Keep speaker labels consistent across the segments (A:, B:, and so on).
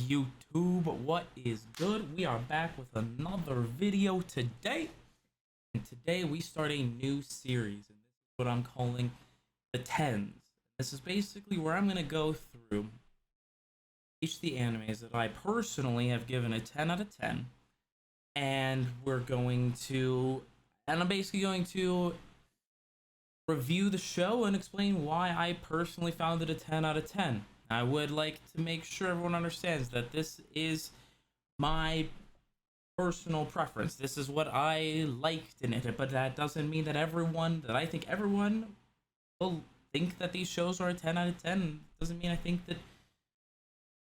A: YouTube? What is good? We are back with another video today. And today we start a new series, and this is what I'm calling the 10's. This is basically where I'm going to go through each of the animes that I personally have given a 10 out of 10. And I'm basically going to review the show and explain why I personally found it a 10 out of 10. I would like to make sure everyone understands that this is my personal preference. This is what I liked in it, but that doesn't mean that I think everyone will think that these shows are a 10 out of 10. It doesn't mean I think that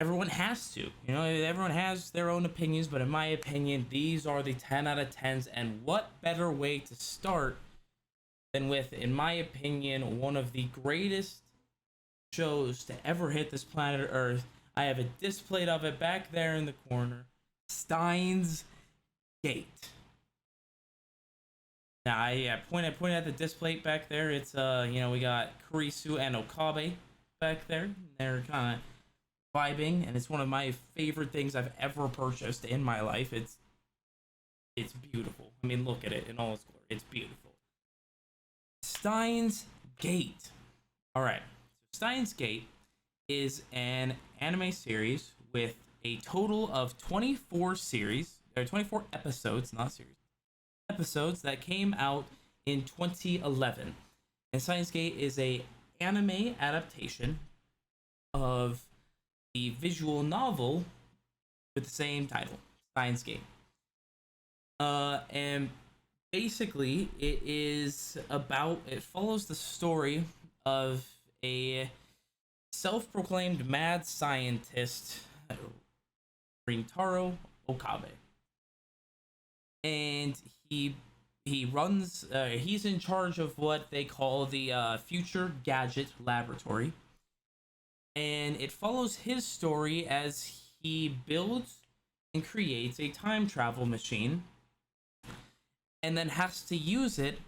A: everyone has to. Everyone has their own opinions, but in my opinion, these are the 10 out of 10s, and what better way to start than with, in my opinion, one of the greatest shows to ever hit this planet Earth. I have it displayed of it back there in the corner. Steins Gate. Now I pointed at the display back there. It's we got Kurisu and Okabe back there. They're kind of vibing, and it's one of my favorite things I've ever purchased in my life. It's beautiful. I mean, look at it in all its glory. It's beautiful. Steins Gate. All right. Steins Gate is an anime series with a total of 24 episodes, not series, episodes that came out in 2011. And Steins Gate is a anime adaptation of the visual novel with the same title, Steins Gate. And basically it follows the story of a self-proclaimed mad scientist, Rintaro Okabe, and he's in charge of what they call the Future Gadget Laboratory, and it follows his story as he builds and creates a time travel machine, and then has to use it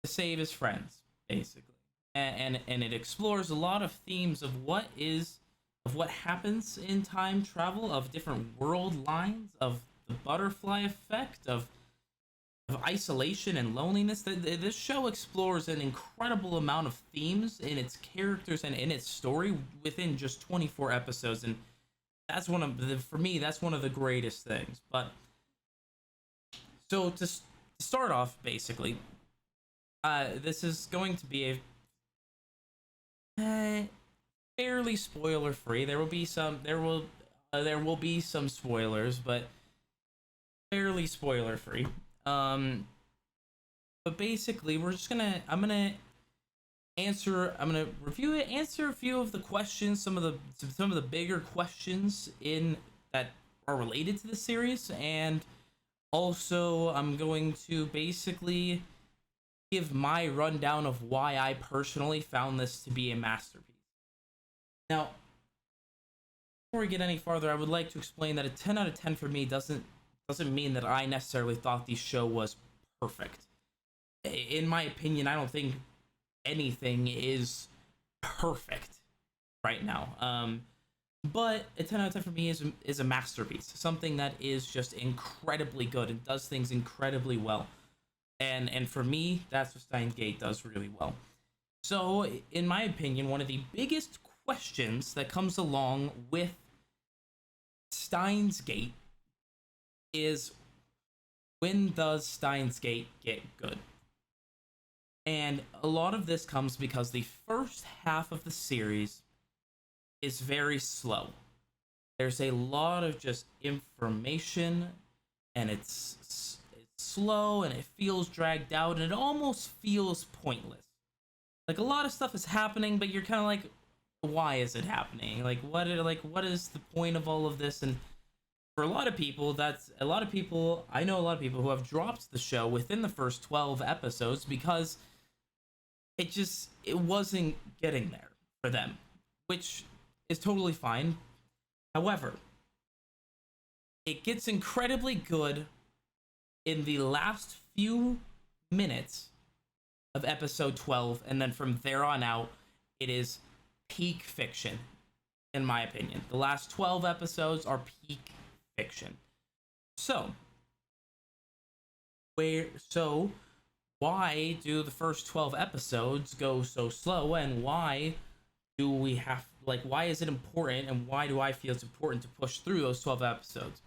A: to save his friends, basically. And it explores a lot of themes of what happens in time travel, of different world lines, of the butterfly effect, of isolation and loneliness. This show explores an incredible amount of themes in its characters and in its story within just 24 episodes, and that's one of the greatest things. But so to start off, basically, this is going to be a fairly spoiler free. There will be some spoilers, but fairly spoiler free. But basically I'm gonna review it, answer a few of the questions, some of the bigger questions in that are related to the series, and also I'm going to basically give my rundown of why I personally found this to be a masterpiece. Now, before we get any farther, I would like to explain that a 10 out of 10 for me doesn't mean that I necessarily thought the show was perfect. In my opinion, I don't think anything is perfect right now. But a 10 out of 10 for me is a masterpiece. Something that is just incredibly good and does things incredibly well. And for me, that's what Steins Gate does really well. So, in my opinion, one of the biggest questions that comes along with Steins Gate is, when does Steins Gate get good? And a lot of this comes because the first half of the series is very slow. There's a lot of just information, and it's slow, and it feels dragged out, and it almost feels pointless. Like, a lot of stuff is happening, but you're kind of like, why is it happening? What is the point of all of this? And for I know a lot of people who have dropped the show within the first 12 episodes because it wasn't getting there for them, which is totally fine. However, it gets incredibly good in the last few minutes of episode 12, and then from there on out, it is peak fiction. in my opinion. The last 12 episodes are peak fiction. So, so why do the first 12 episodes go so slow, and why do we have, like, why is it important, and why do I feel it's important to push through those 12 episodes?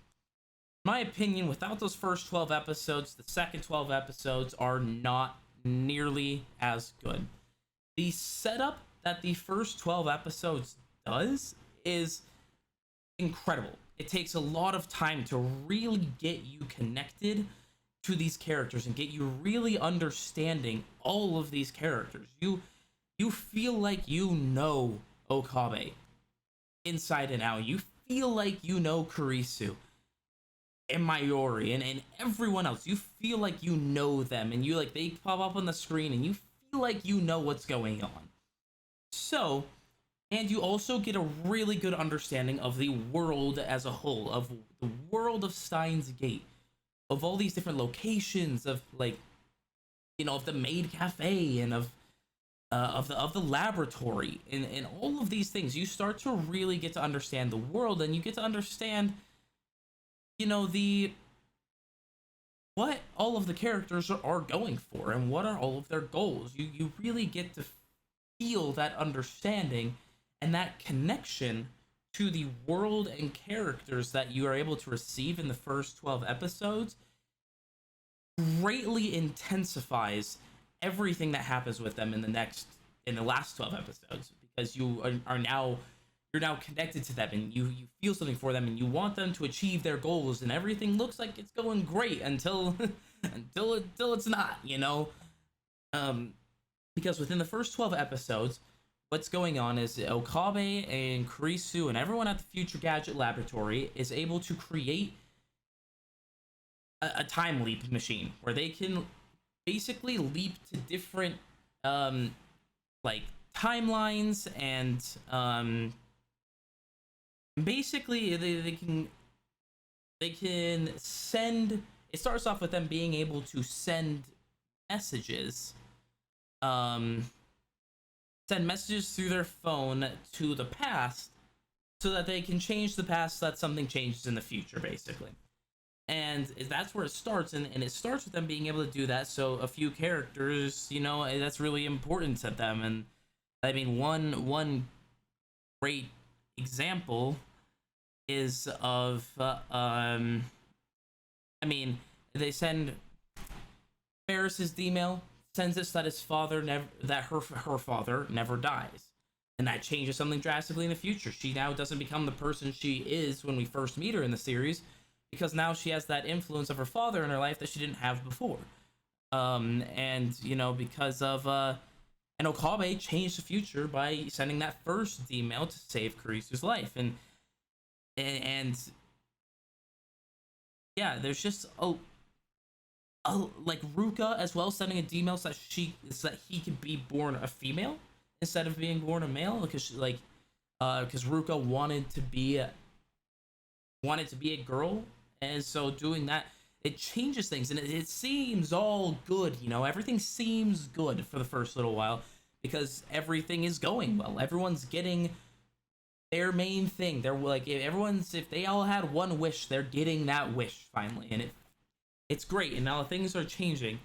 A: In my opinion, without those first 12 episodes, the second 12 episodes are not nearly as good. The setup that the first 12 episodes does is incredible. It takes a lot of time to really get you connected to these characters and get you really understanding all of these characters. You feel like you know Okabe inside and out. You feel like you know Kurisu and Mayuri and everyone else. You feel like you know them, and you, like, they pop up on the screen and you feel like you know what's going on. So, and you also get a really good understanding of the world as a whole, of the world of Steins Gate, of all these different locations, of, like, you know, of the maid cafe, and of the laboratory, and all of these things. You start to really get to understand the world, and you get to understand, you know, what all of the characters are going for, and what are all of their goals. You really get to feel that understanding and that connection to the world and characters that you are able to receive in the first 12 episodes. Greatly intensifies everything that happens with them in the last 12 episodes, because you're now connected to them, and you feel something for them, and you want them to achieve their goals, and everything looks like it's going great until until it's not, you know. Because within the first 12 episodes, what's going on is Okabe and Kurisu and everyone at the Future Gadget Laboratory is able to create a time leap machine where they can basically leap to different like timelines, and basically they can send. It starts off with them being able to send messages, send messages through their phone to the past, so that they can change the past so that something changes in the future, basically. And that's where it starts, and it starts with them being able to do that. So a few characters, you know, that's really important to them. And I mean, one great example is of I mean, they send Ferris's email, sends us that his father never, that her father never dies, and that changes something drastically in the future. She now doesn't become the person she is when we first meet her in the series, because now she has that influence of her father in her life that she didn't have before. And you know, because of and Okabe changed the future by sending that first email to save Kurisu's life, and yeah, there's just like Ruka as well, sending a email so that he could be born a female instead of being born a male, because because Ruka wanted to be a girl, and so doing that, it changes things, and it seems all good, you know, everything seems good for the first little while, because everything is going well, everyone's getting their main thing. They're like, if they all had one wish, they're getting that wish finally, and it's great, and now things are changing,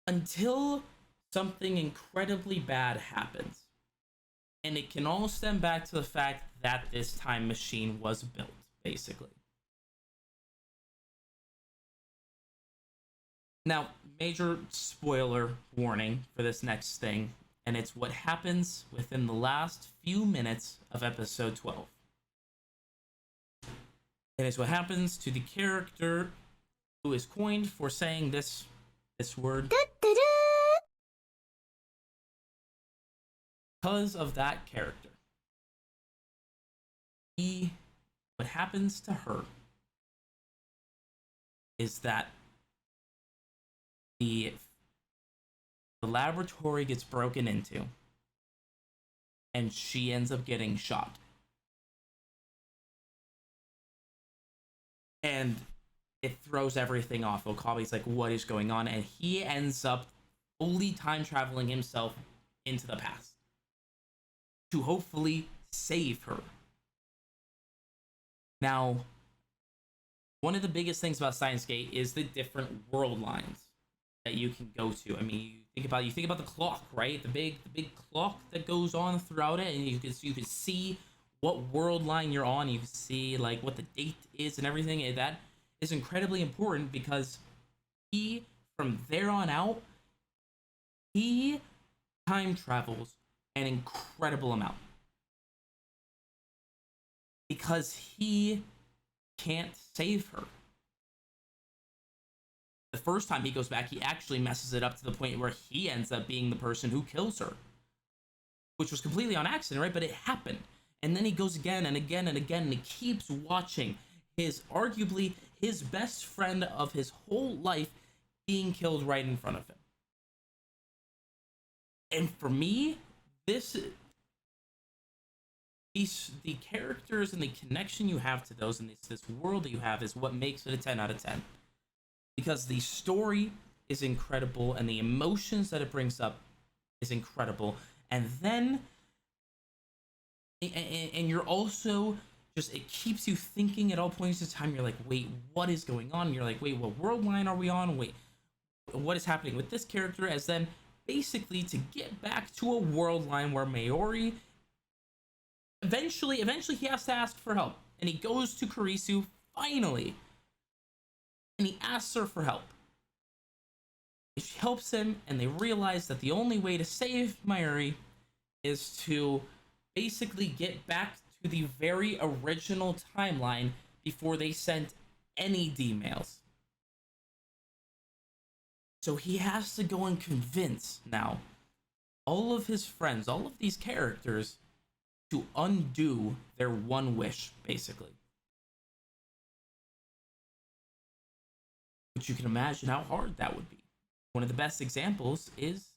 A: until something incredibly bad happens, and it can all stem back to the fact that this time machine was built, basically. Now, major spoiler warning for this next thing, and it's what happens within the last few minutes of episode 12. And it's what happens to the character who is coined for saying this word. Because of that character, what happens to her is that the laboratory gets broken into, and she ends up getting shot. And it throws everything off. Okabe's like, what is going on? And he ends up fully time traveling himself into the past to hopefully save her. Now, one of the biggest things about Steins Gate is the different world lines that you can go to. I mean, you think about the clock, right? The big clock that goes on throughout it, and you can see what world line you're on. You can see like what the date is and everything. And that is incredibly important because he, from there on out, he time travels an incredible amount because he can't save her. The first time he goes back, he actually messes it up to the point where he ends up being the person who kills her, which was completely on accident, right? But it happened. And then he goes again and again and again, and he keeps watching his arguably his best friend of his whole life being killed right in front of him. And for me, the characters and the connection you have to those and this world that you have is what makes it a 10 out of 10. Because the story is incredible and the emotions that it brings up is incredible. And then and you're also just, it keeps you thinking at all points of time. You're like, wait, what is going on? You're like, wait, what world line are we on? Wait, what is happening with this character? As then basically to get back to a world line where Mayuri eventually he has to ask for help, and he goes to Kurisu finally, and he asks her for help. She helps him, and they realize that the only way to save Mayuri is to basically get back to the very original timeline before they sent any D-mails. So he has to go and convince now all of his friends, all of these characters, to undo their one wish, basically. Which you can imagine how hard that would be. One of the best examples is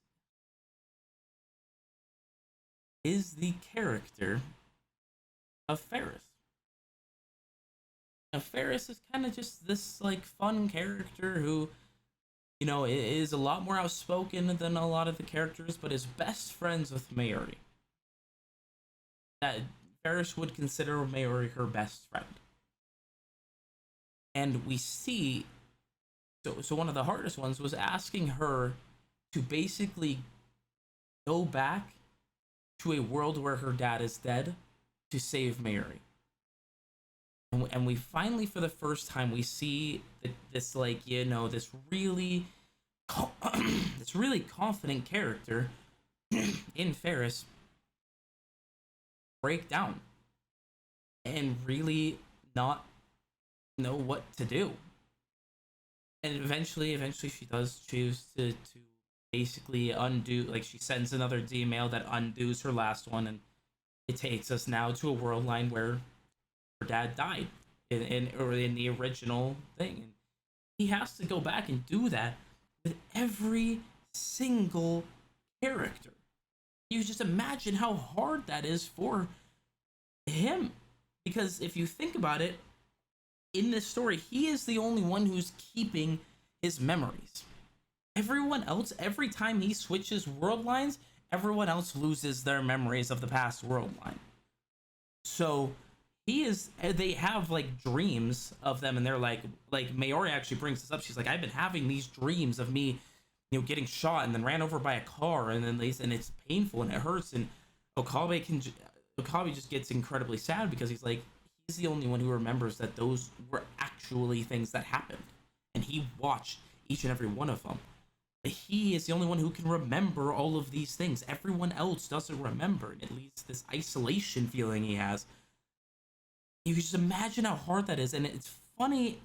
A: the character of Ferris. Now, Ferris is kind of just this like fun character who, you know, is a lot more outspoken than a lot of the characters, but is best friends with Mayuri. That Ferris would consider Mayuri her best friend. And we see, so one of the hardest ones was asking her to basically go back to a world where her dad is dead to save Mayuri. And we finally, for the first time, we see this, like, you know, this really confident character in Ferris break down and really not know what to do. And eventually she does choose to basically undo, like, she sends another D-mail that undoes her last one, and it takes us now to a world line where her dad died in the original thing. And he has to go back and do that with every single character. You just imagine how hard that is for him. Because if you think about it, in this story, he is the only one who's keeping his memories. Everyone else, every time he switches world lines, everyone else loses their memories of the past world line. So they have like dreams of them, and they're like Mayuri actually brings this up. She's like, I've been having these dreams of me, you know, getting shot and then ran over by a car, and it's painful and it hurts. And Okabe just gets incredibly sad because he's the only one who remembers that those were actually things that happened, and he watched each and every one of them. But he is the only one who can remember all of these things. Everyone else doesn't remember, and it leads to this isolation feeling he has. You can just imagine how hard that is. And it's funny,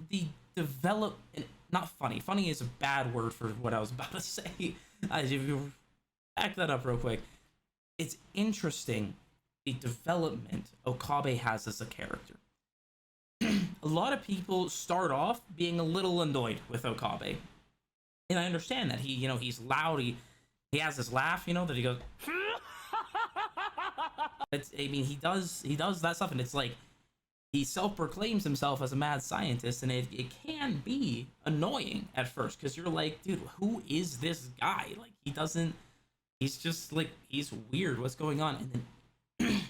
A: not funny. Funny is a bad word for what I was about to say. If you back that up real quick. It's interesting the development Okabe has as a character. A lot of people start off being a little annoyed with Okabe. And I understand that he's loud, he has this laugh, that he goes he does that stuff, and it's like he self-proclaims himself as a mad scientist, and it can be annoying at first because you're like, dude, who is this guy? Like, he's just like, he's weird, what's going on? And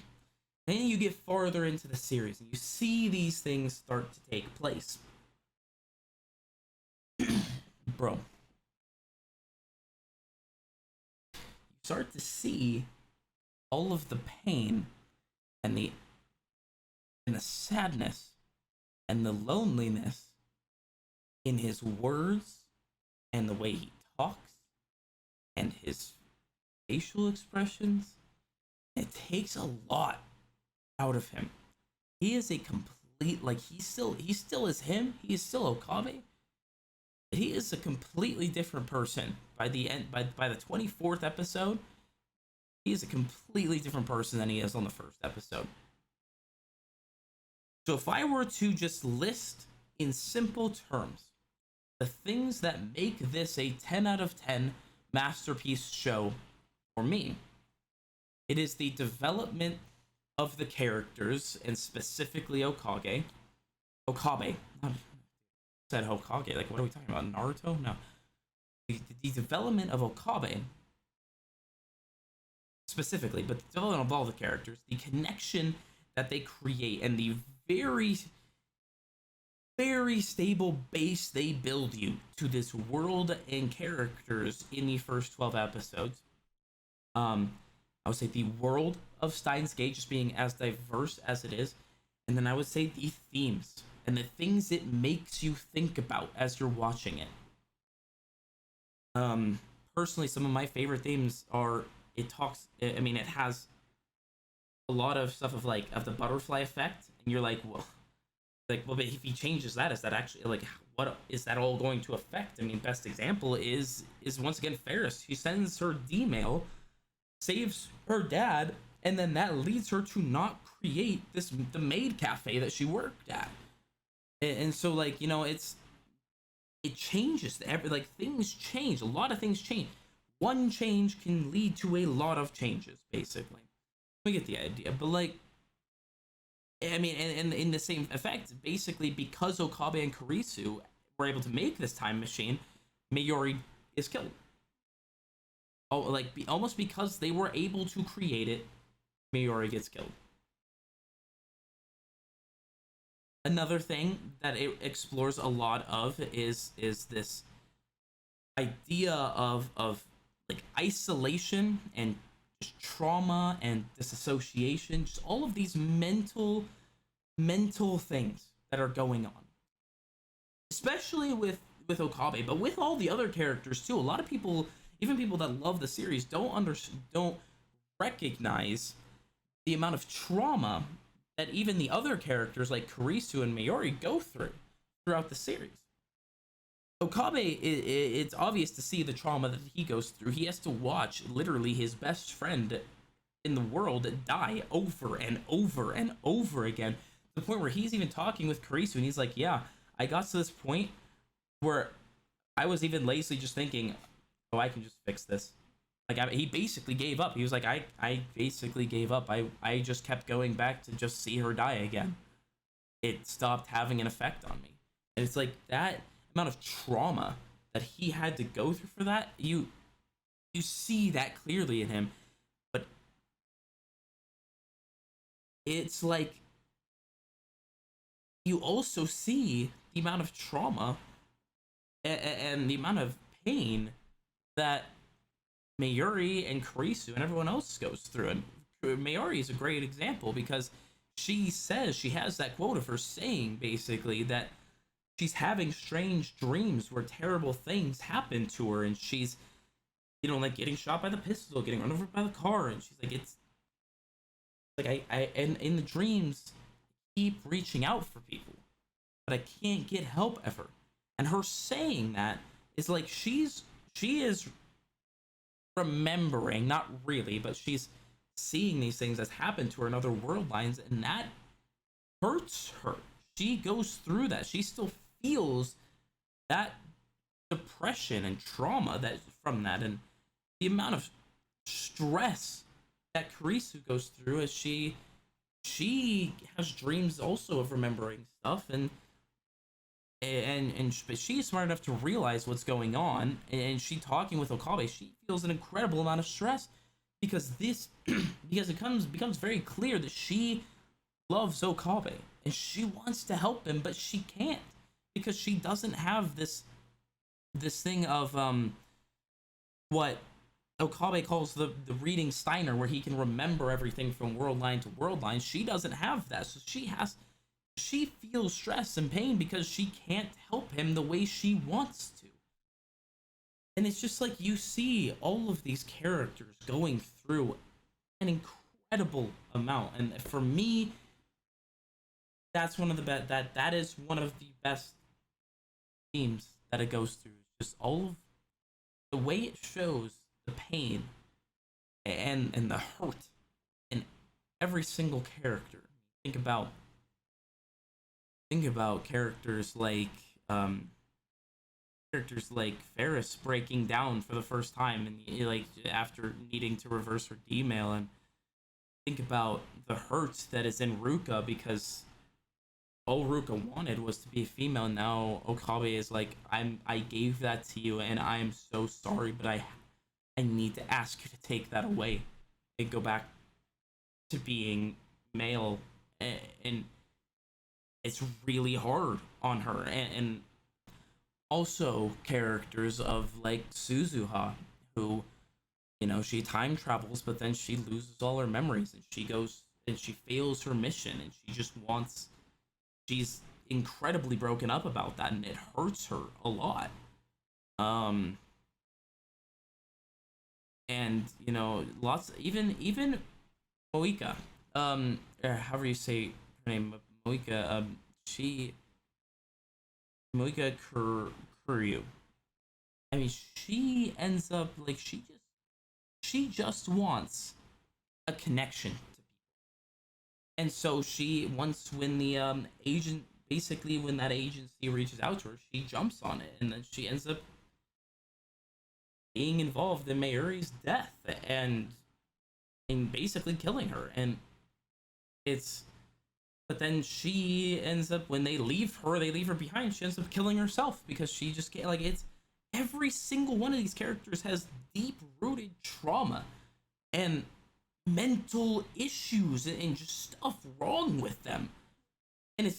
A: Then you get farther into the series and you see these things start to take place. Bro, you start to see all of the pain and the sadness and the loneliness in his words and the way he talks and his facial expressions. It takes a lot out of him. He is a complete, like, he still is him. He is still Okabe. He is a completely different person by the end. By the 24th episode, he is a completely different person than he is on the first episode. So if I were to just list in simple terms the things that make this a 10 out of 10 masterpiece show for me, it is the development of the characters, and specifically Okabe. I said Hokage. Like, what are we talking about? Naruto? No. The development of Okabe specifically, but the development of all the characters, the connection that they create, and the very, very stable base they build you to this world and characters in the first 12 episodes. I would say the world of Steins Gate just being as diverse as it is, and then I would say the themes and the things it makes you think about as you're watching it. Personally, some of my favorite themes are, it has a lot of stuff of the butterfly effect, and you're like, well, but if he changes that, is that actually, like, what is that all going to affect? I mean, best example is once again Ferris. She sends her D-mail, saves her dad, and then that leads her to not create the maid cafe that she worked at. And so, like, it changes. Things change. A lot of things change. One change can lead to a lot of changes, basically. We get the idea. But, like, I mean, and in the same effect, basically, because Okabe and Kurisu were able to make this time machine, Mayuri is killed. Almost because they were able to create it, Mayuri gets killed. Another thing that it explores a lot of is this idea of like isolation and just trauma and disassociation, just all of these mental things that are going on, especially with Okabe, but with all the other characters too. A lot of people, even people that love the series, don't recognize the amount of trauma that even the other characters like Kurisu and Mayuri go throughout the series. Okabe, it's obvious to see the trauma that he goes through. He has to watch literally his best friend in the world die over and over and over again, to the point where he's even talking with Kurisu and he's like, yeah, I got to this point where I was even lazily just thinking, oh, I can just fix this. Like, he basically gave up. He was like, I basically gave up. I just kept going back to just see her die again. It stopped having an effect on me. And it's like that amount of trauma that he had to go through for that, you see that clearly in him. But it's like you also see the amount of trauma and the amount of pain that Mayuri and Kurisu and everyone else goes through. And Mayuri is a great example because she says, she has that quote of her saying basically that she's having strange dreams where terrible things happen to her, and she's, like getting shot by the pistol, getting run over by the car, and she's like, it's like and in the dreams I keep reaching out for people, but I can't get help ever. And her saying that is like she is remembering, not really, but she's seeing these things as happen to her in other world lines, and that hurts her. She goes through that. She still feels that depression and trauma that from that, and the amount of stress that Kurisu goes through as she has dreams also of remembering stuff, but she's smart enough to realize what's going on, and she talking with Okabe, she feels an incredible amount of stress because this because it becomes very clear that she loves Okabe and she wants to help him, but she can't because she doesn't have this thing of what Okabe calls the reading Steiner, where he can remember everything from world line to world line. She doesn't have that, so she feels stress and pain because she can't help him the way she wants to. And it's just like you see all of these characters going through an incredible amount, and for me, that's one of the best. That is one of the best themes that it goes through. Just all of the way it shows the pain and the hurt in every single character. Think about characters like Ferris breaking down for the first time and like after needing to reverse her D-mail, and think about the hurt that is in Ruka because all Ruka wanted was to be a female. Now Okabe is like, I gave that to you and I'm so sorry, but I need to ask you to take that away and go back to being male. And it's really hard on her. And also characters of like Suzuha, who, you know, she time travels, but then she loses all her memories and she goes and she fails her mission and she's incredibly broken up about that, and it hurts her a lot. And you know, lots, even Moika, however you say her name, Moika, she Moika Kuryu. I mean, she ends up like she just wants a connection to people, and so she once when the agent basically when that agency reaches out to her, she jumps on it, and then she ends up being involved in Mayuri's death and basically killing her. And it's but then she ends up, when they leave her behind, she ends up killing herself because she just can't, like, it's every single one of these characters has deep rooted trauma and mental issues and just stuff wrong with them. And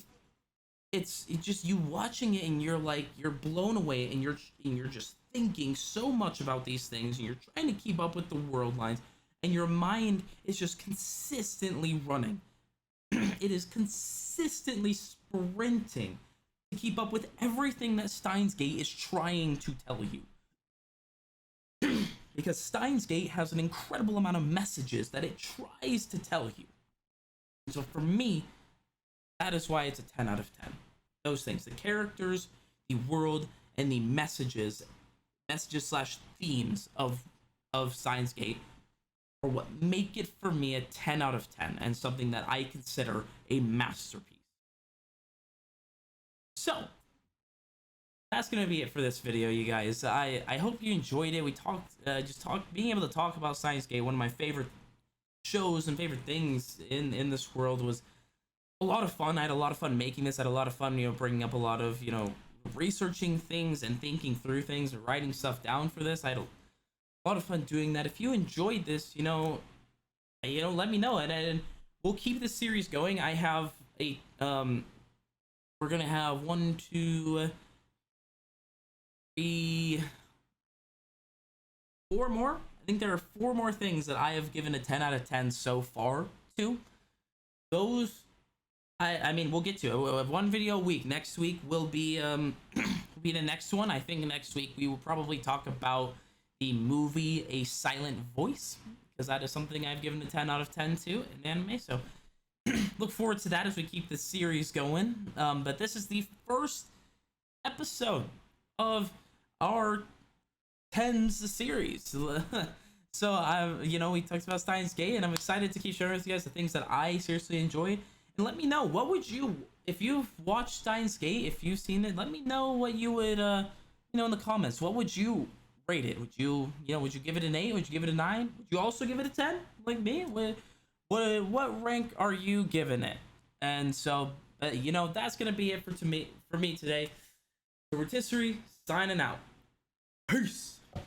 A: it's just you watching it and you're like, you're blown away, and you're just thinking so much about these things, and you're trying to keep up with the world lines, and your mind is just consistently running. It is consistently sprinting to keep up with everything that Steins Gate is trying to tell you. Because Steins Gate has an incredible amount of messages that it tries to tell you. So for me, that is why it's a 10 out of 10. Those things, the characters, the world, and the messages slash themes of Steins Gate are what make it for me a 10 out of 10 and something that I consider a masterpiece. So that's gonna be it for this video, you guys. I hope you enjoyed it. We being able to talk about Steins Gate, one of my favorite shows and favorite things in this world, was a lot of fun. I had a lot of fun making this. I had a lot of fun, bringing up a lot of, researching things and thinking through things and writing stuff down for this. I had a lot of fun doing that. If you enjoyed this, let me know, and we'll keep this series going. I have we're gonna have 1, 2, 3, 4 more. I think there are 4 more things that I have given a 10 out of 10 so far to. Those, I mean, we'll get to it. We'll have 1 video a week. Next week will be be the next one. I think next week we will probably talk about the movie A Silent Voice, because that is something I've given a 10 out of 10 to in anime. So look forward to that as we keep this series going. But this is the first episode of our 10's series. So we talked about Steins Gate, and I'm excited to keep sharing with you guys the things that I seriously enjoyed. And let me know, what would you, if you've watched Steins Gate, if you've seen it, let me know what you would in the comments. What would you rate it? Would you give it an 8? Would you give it a 9? Would you also give it a 10 like me? What rank are you giving it? And so that's gonna be it for me today. So Rotisserie signing out. Peace.